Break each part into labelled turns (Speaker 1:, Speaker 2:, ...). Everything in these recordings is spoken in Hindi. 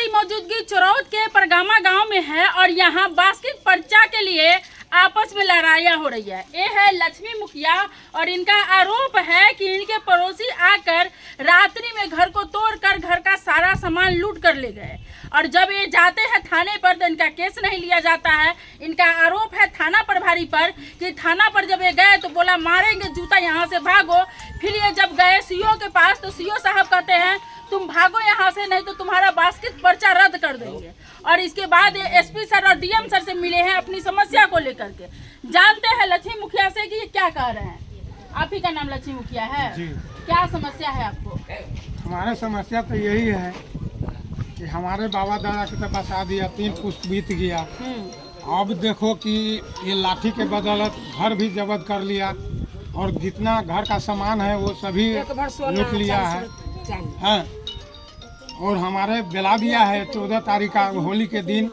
Speaker 1: हमारी मौजूदगी चोरौत के परगामा गांव में है और यहाँ बास्केट पर्चा के लिए आपस में लड़ाइयाँ हो रही है। ये है लक्ष्मी मुखिया और इनका आरोप है कि इनके पड़ोसी आकर रात्रि में घर को तोड़कर घर का सारा सामान लूट कर ले गए और जब ये जाते हैं थाने पर तो इनका केस नहीं लिया जाता है। इनका आरोप है थाना प्रभारी पर कि थाना पर जब ये गए तो बोला मारेंगे जूता, यहाँ से भागो। फिर ये जब गए सीओ के पास तो सीओ साहब कहते हैं तुम भागो यहाँ से, नहीं तो तुम्हारा बास्केट पर्चा रद्द कर देंगे। और इसके बाद एसपी सर और डीएम सर से मिले हैं अपनी समस्या को लेकर के। जानते हैं लक्ष्मी मुखिया से कि ये क्या कह रहे हैं। आप ही का नाम लक्ष्मी मुखिया है जी। क्या समस्या है आपको?
Speaker 2: हमारा समस्या तो यही है कि हमारे बाबा दादा की तो बसा दिया, 3 पुश्त बीत गया। अब देखो कि ये लाठी के बदौलत घर भी जब्त कर लिया और जितना घर का सामान है वो सभी लूट लिया है। हाँ, और हमारे बेला दिया है 14 तारीख का होली के दिन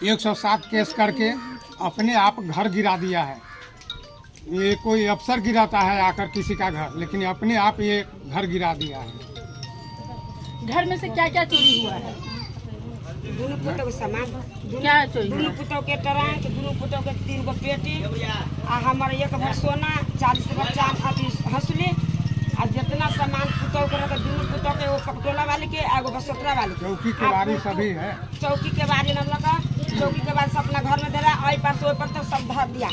Speaker 2: 107 केस करके अपने आप घर गिरा दिया है। ये कोई अफसर गिराता है आकर किसी का घर, लेकिन अपने आप ये घर गिरा दिया है।
Speaker 1: घर में से क्या क्या चोरी हुआ है?
Speaker 3: दोनों पुतों के सामान,
Speaker 1: क्या चोरी?
Speaker 3: दोनों पुतों के टरंक, दोनों पुतों के 3 गो पेटी, हमारे 1 भर सोना, 40 बच्चा हंसली, और जितना सामान पुतों के रखे दोनों पुतों के वो पकटोला वाले के, एगो बसोतरा वाले के।
Speaker 2: चौकी के बारी सभी है।
Speaker 3: चौकी के बारी न लगा, चौकी के बाद सब अपना घर में दे रहा, आई पर से पर सब धर दिया।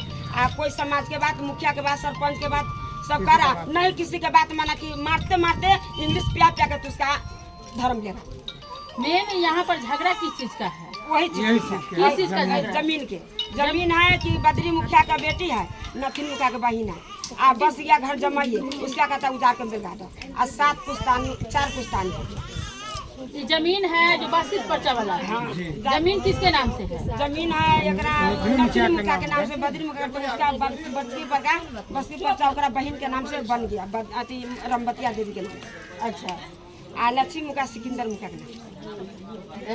Speaker 3: कोई समाज के बात, मुखिया के बात, सरपंच के बात सब करा, नहीं किसी के बात माना कि मारते मारते इंग्लिश पिया पिया कर उसका धर्म लेगा।
Speaker 1: मेन यहाँ पर झगड़ा किस चीज का है?
Speaker 3: वही
Speaker 1: किस चीज का झगड़ा?
Speaker 3: जमीन के। जमीन है कि बद्री मुखिया का बेटी है, नथिन मुखिया का बहन है। बस गया घर जमाइए, उसका कहता उजार कर बेगा दो। 7 पुस्तानी 4 पुस्तानी
Speaker 1: ये जमीन है जो बास्केट पर्चा वाला है। हाँ। जमीन किसके नाम से है?
Speaker 3: जमीन है एकरा नथिन मुखिया के नाम से, बद्री मुखिया के उसका बद्री पर का बास्केट पर्चा ओकरा बहन के नाम से बन गया, अति रमबतिया देवी के नाम से।
Speaker 1: अच्छा,
Speaker 3: लक्ष्मी मुखिया सिकंदर मुखिया के नाम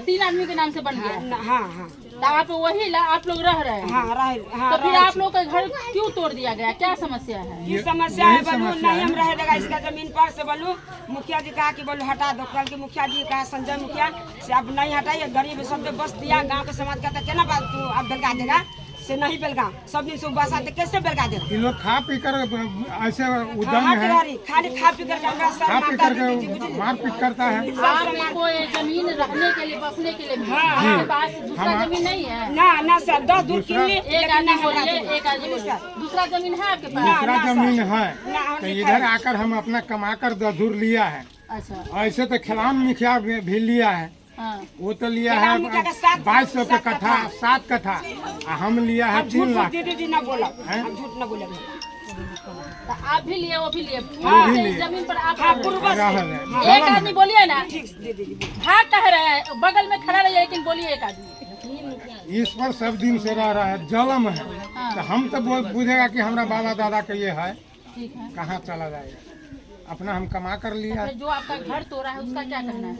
Speaker 1: 3 आदमी के नाम से बन गया।
Speaker 3: हाँ हाँ।
Speaker 1: तो आप वही आप लोग रह रहे हैं?
Speaker 3: हाँ रह।
Speaker 1: तो फिर आप लोग का घर क्यों तोड़ दिया गया? क्या समस्या है?
Speaker 3: ये समस्या है बोलू, नहीं हम रह देगा इसका जमीन पर से बोलू। मुखिया जी कहा कि बोलू हटा दो, कल के मुखिया जी कहा संजय मुखिया से अब नहीं हटाइए, गरीब सब बस दिया। गाँव के समाज कहता क्या ना बात तू अब बेलगा देगा से नहीं बेलगा, सब दिन से बस आते कैसे बेलगा देगा?
Speaker 2: ये लोग खा पी कर ऐसे उद्यम है,
Speaker 3: खाली खा पी कर
Speaker 2: मारपीट करता है।
Speaker 1: आपको ये जमीन रहने के लिए, बसने के लिए आपके पास दूसरा जमीन नहीं है?
Speaker 3: ना सर, 10 दूर किले।
Speaker 1: एक आदमी बोलिए, एक आदमी दूसरा जमीन है आपके पास?
Speaker 2: दूसरा जमीन है तो इधर आकर हम अपना कमा कर 10 दूर लिया है।
Speaker 1: अच्छा,
Speaker 2: ऐसे तो खिलान मुखिया भी लिया है।
Speaker 1: हाँ।
Speaker 2: वो तो लिया है 2200 का कट्ठा, 7 कट्ठा। हम लिया है 3 लाख।
Speaker 3: ना बोला, झूठ ना बोले।
Speaker 1: तो आप भी लिए, वो भी लिए, जमीन पर आप
Speaker 2: एक
Speaker 1: आदमी बोलिए ना, भाग कह रहे हैं, बगल में खड़ा रहिए, लेकिन बोलिए एक आदमी।
Speaker 2: इस पर सब दिन से रह रहा है, जलम है। तो हम तो बुझेगा कि हमारा बाबा दादा का ये है, कहाँ चला जाएगा? अपना हम कमा कर लिया।
Speaker 1: जो आपका घर तोड़ा है उसका क्या करना है?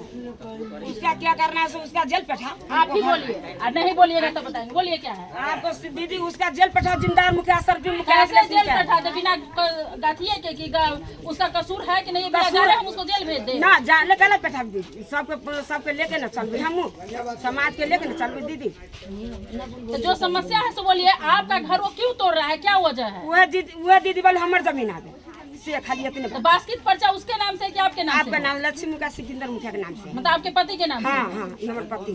Speaker 3: उसका क्या करना है? उसका जेल बैठा।
Speaker 1: आप ही बोलिए, और नहीं बोलिएगा तो बताएंगे। बोलिए क्या है
Speaker 3: आपको दीदी? उसका जेल बैठा, जिंदार मुखिया सरपी मुखिया।
Speaker 1: कैसे जेल बैठा दे बिना गाथिए के कि उसका कसूर है कि नहीं? हम उसको जेल भेज दे
Speaker 3: ना, जाने का ना बैठा दीदी। सबके लेके ना चल, हम समाज के लेके ना चल दीदी।
Speaker 1: तो जो समस्या है सो बोलिए। आपका घर वो क्यों तोड़ रहा है, क्या वजह है?
Speaker 3: वह दीदी बोले हमारे जमीन आ गए खाली अपने।
Speaker 1: तो बास्केट पर्चा उसके नाम से कि आपके नाम?
Speaker 3: आपका नाम लक्ष्मी मुखिया सिकंदर मुखिया के नाम से।
Speaker 1: मतलब आपके पति के नाम से?
Speaker 3: हाँ हाँ, हमारे पति।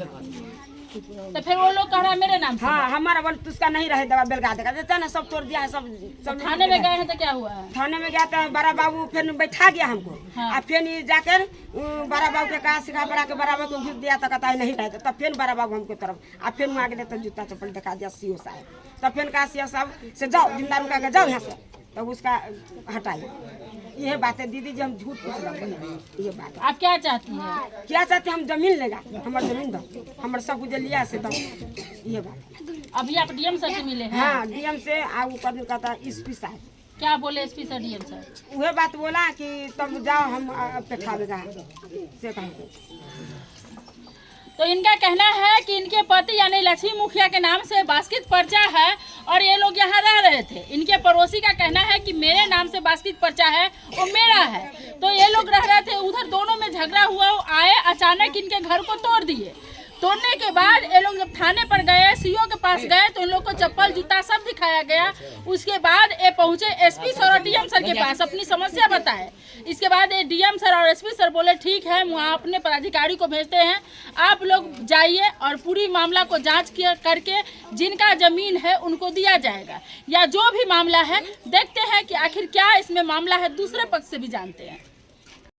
Speaker 1: तो फिर वो लोग कह रहा है मेरे नाम से?
Speaker 3: हाँ, हमारा बोल उसका नहीं रहे दवा बेलगा देगा, देता ना सब तोड़ दिया है सब।
Speaker 1: थाने में गए हैं तो क्या हुआ?
Speaker 3: थाने में गया था, बड़ा बाबू फिर बैठा गया हमको। और फिर जाकर बड़ा बाबू के कहा सिखा बड़ा के बड़ा बाबू को घूट दिया, तो कहता नहीं रहे। तब फिर बड़ा बाबू हमको तरफ और फिर वहाँ गए तो जूता चप्पल दिखा दिया सीओ साहब। तब फिर कहा सीओ साहब से जाओ, जिंदार मुखिया जाओ यहाँ से, तब उसका हटाइए। ये बात है दीदी जी, हम झूठ पूछ रहे हैं। ये बात
Speaker 1: आप क्या चाहती हैं?
Speaker 3: क्या चाहते हैं? हम जमीन लेगा, हमारे जमीन दो, हमारे सब कुछ लिया से दो। ये बात।
Speaker 1: अभी आप डीएम सर से मिले हैं?
Speaker 3: हाँ, डीएम से। ऊपर कहता एसपी साहब।
Speaker 1: क्या बोले एसपी सर, डीएम सर?
Speaker 3: वह बात बोला कि तब जाओ हम बैठावेगा से कहेंगे।
Speaker 1: तो इनका कहना है कि इनके पति यानी लक्ष्मी मुखिया के नाम से बास्केट पर्चा है और ये लोग यहाँ रह रहे थे। इनके पड़ोसी का कहना है कि मेरे नाम से बास्केट पर्चा है, वो मेरा है। तो ये लोग रह रहे थे, उधर दोनों में झगड़ा हुआ, आए अचानक इनके घर को तोड़ दिए। तोड़ने के बाद ये लोग जब थाने पर गए, सीओ के पास गए, तो इन लोग को चप्पल जूता सब दिखाया गया। उसके बाद ये पहुंचे एसपी सर और डीएम सर के पास, अपनी समस्या बताए। इसके बाद ये डीएम सर और एसपी सर बोले ठीक है, वहाँ अपने पदाधिकारी को भेजते हैं, आप लोग जाइए और पूरी मामला को जांच करके जिनका जमीन है उनको दिया जाएगा, या जो भी मामला है देखते हैं कि आखिर क्या इसमें मामला है, दूसरे पक्ष से भी जानते हैं।